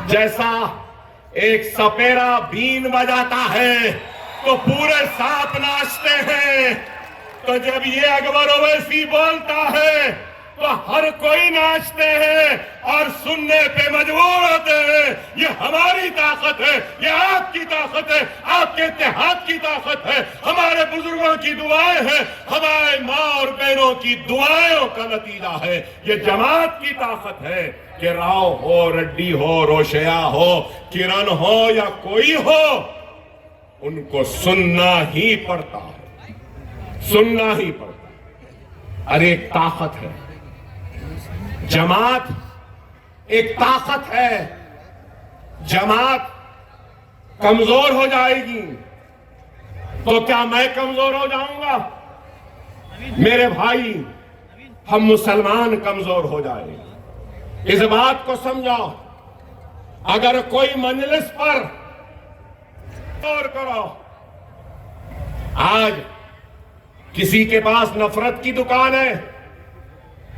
जैसा एक सपेरा बीन बजाता है तो पूरे सांप नाचते हैं, तो जब ये अकबर ओवैसी बोलता है तो हर कोई नाचते हैं और सुनने पे मजबूर होते हैं। ये हमारी ताकत है, ये आपकी ताकत है, आपके इत्तेहाद की ताकत है, हमारे बुजुर्गों की दुआएं हैं, हमारे माँ और बहनों की दुआओं का नतीजा है। ये जमात की ताकत है कि राव हो, रेड्डी हो, रोशया हो, किरण हो या कोई हो, उनको सुनना ही पड़ता है, सुनना ही पड़ता है। अरे एक ताकत है, जमात एक ताकत है। जमात कमजोर हो जाएगी तो क्या मैं कमजोर हो जाऊंगा? मेरे भाई, हम मुसलमान कमजोर हो जाएंगे। इस बात को समझो। अगर कोई मजलिस पर गौर करो, आज किसी के पास नफरत की दुकान है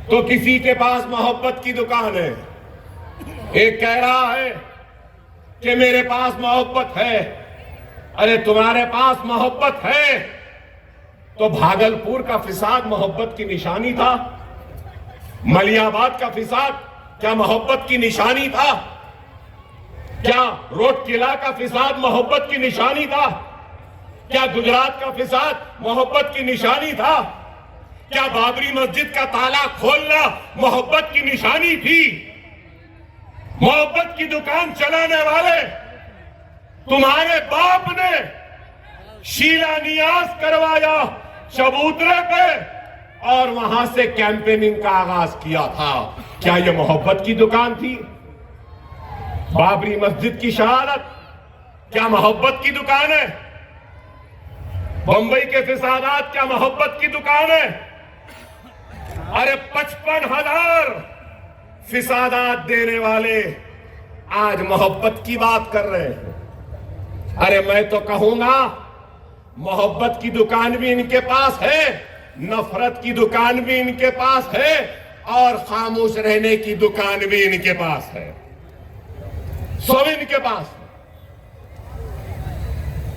तो किसी के पास मोहब्बत की दुकान है। एक कह रहा है कि मेरे पास मोहब्बत है। अरे तुम्हारे पास मोहब्बत है तो भागलपुर का फिसाद मोहब्बत की निशानी था? मलियाबाद का फिसाद क्या मोहब्बत की निशानी था? क्या रोड किला का फिसाद मोहब्बत की निशानी था? क्या गुजरात का फिसाद मोहब्बत की निशानी था? क्या बाबरी मस्जिद का ताला खोलना मोहब्बत की निशानी थी? मोहब्बत की दुकान चलाने वाले तुम्हारे बाप ने शिलान्यास करवाया चबूतरे पे और वहां से कैंपेनिंग का आगाज किया था। क्या यह मोहब्बत की दुकान थी? बाबरी मस्जिद की शहादत क्या मोहब्बत की दुकान है? बंबई के फिसादात क्या मोहब्बत की दुकान है? अरे 55,000 फिसादात देने वाले आज मोहब्बत की बात कर रहे हैं। अरे मैं तो कहूंगा मोहब्बत की दुकान भी इनके पास है, नफरत की दुकान भी इनके पास है और खामोश रहने की दुकान भी इनके पास है। सब इनके पास है।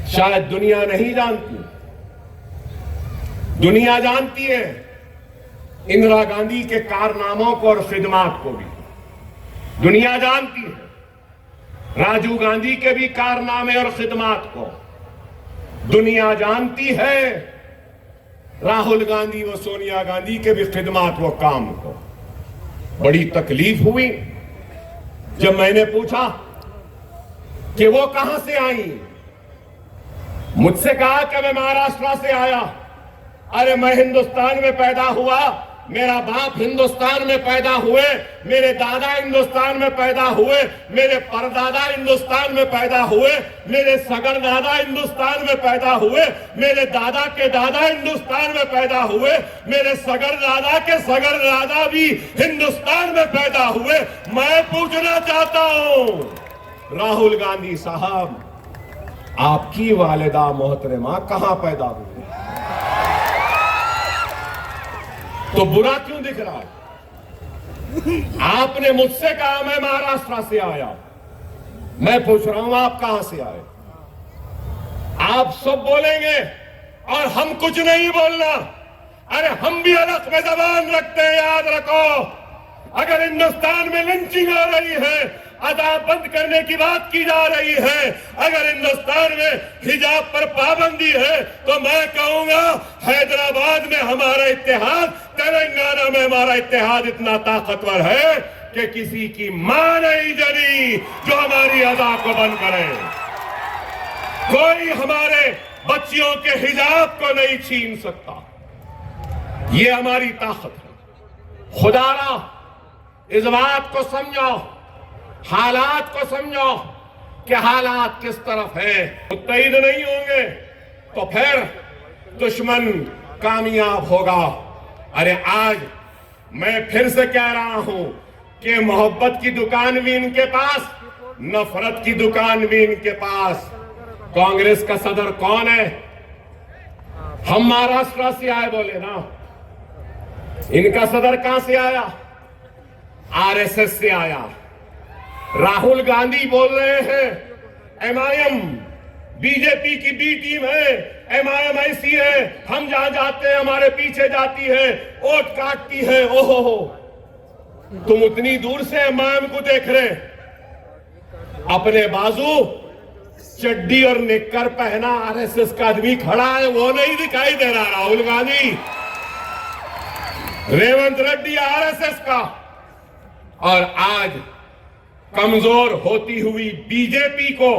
शायद दुनिया नहीं जानती, दुनिया जानती है इंदिरा गांधी के कारनामों को और खिदमात को भी। दुनिया जानती है राजीव गांधी के भी कारनामे और खिदमात को। दुनिया जानती है राहुल गांधी व सोनिया गांधी के भी खिदमात व काम को। बड़ी तकलीफ हुई जब मैंने पूछा कि वो कहां से आई। मुझसे कहा कि मैं महाराष्ट्र से आया। अरे मैं हिंदुस्तान में पैदा हुआ, मेरा बाप हिंदुस्तान में पैदा हुए, मेरे दादा हिंदुस्तान में पैदा हुए, मेरे परदादा हिंदुस्तान में पैदा हुए, मेरे सगर दादा हिंदुस्तान में पैदा हुए, मेरे दादा के दादा हिंदुस्तान में पैदा हुए, मेरे सगर दादा के सगर दादा भी हिंदुस्तान में पैदा हुए। मैं पूछना चाहता हूं राहुल गांधी साहब, आपकी वालिदा मोहतरमा कहां पैदा हुई? तो बुरा क्यों दिख रहा है? आपने मुझसे कहा मैं महाराष्ट्र से आया, मैं पूछ रहा हूं आप कहां से आए? आप सब बोलेंगे और हम कुछ नहीं बोलना। अरे हम भी अलग में जबान रखते हैं, याद रखो। अगर हिंदुस्तान में लिंचिंग हो रही है, अदाब बंद करने की बात की जा रही है, अगर हिंदुस्तान में हिजाब पर पाबंदी है, तो मैं कहूंगा हैदराबाद में हमारा इत्तेहाद, तेलंगाना में हमारा इत्तेहाद इतना ताकतवर है कि किसी की मां नहीं जली जो हमारी अदा को बंद करे। कोई हमारे बच्चियों के हिजाब को नहीं छीन सकता। ये हमारी ताकत है। खुदारा इस बात को समझो, हालात को समझो कि हालात किस तरफ है। मुत्तहिद नहीं होंगे तो फिर दुश्मन कामयाब होगा। अरे आज मैं फिर से कह रहा हूं कि मोहब्बत की दुकान भी इनके पास, नफरत की दुकान भी इनके पास। कांग्रेस का सदर कौन है? हम महाराष्ट्र से आए बोले ना, इनका सदर कहां से आया? आरएसएस से आया। राहुल गांधी बोल रहे हैं एमआईएम बीजेपी की बी टीम है, एमआईएम ऐसी है, हम जहां जाते हैं हमारे पीछे जाती है, वोट काटती है। ओहो, तुम उतनी दूर से एमआईएम को देख रहे, अपने बाजू चड्डी और निक्कर पहना आरएसएस का आदमी खड़ा है, वो नहीं दिखाई दे रहा। राहुल गांधी, रेवंत रेड्डी आरएसएस का, और आज कमजोर होती हुई बीजेपी को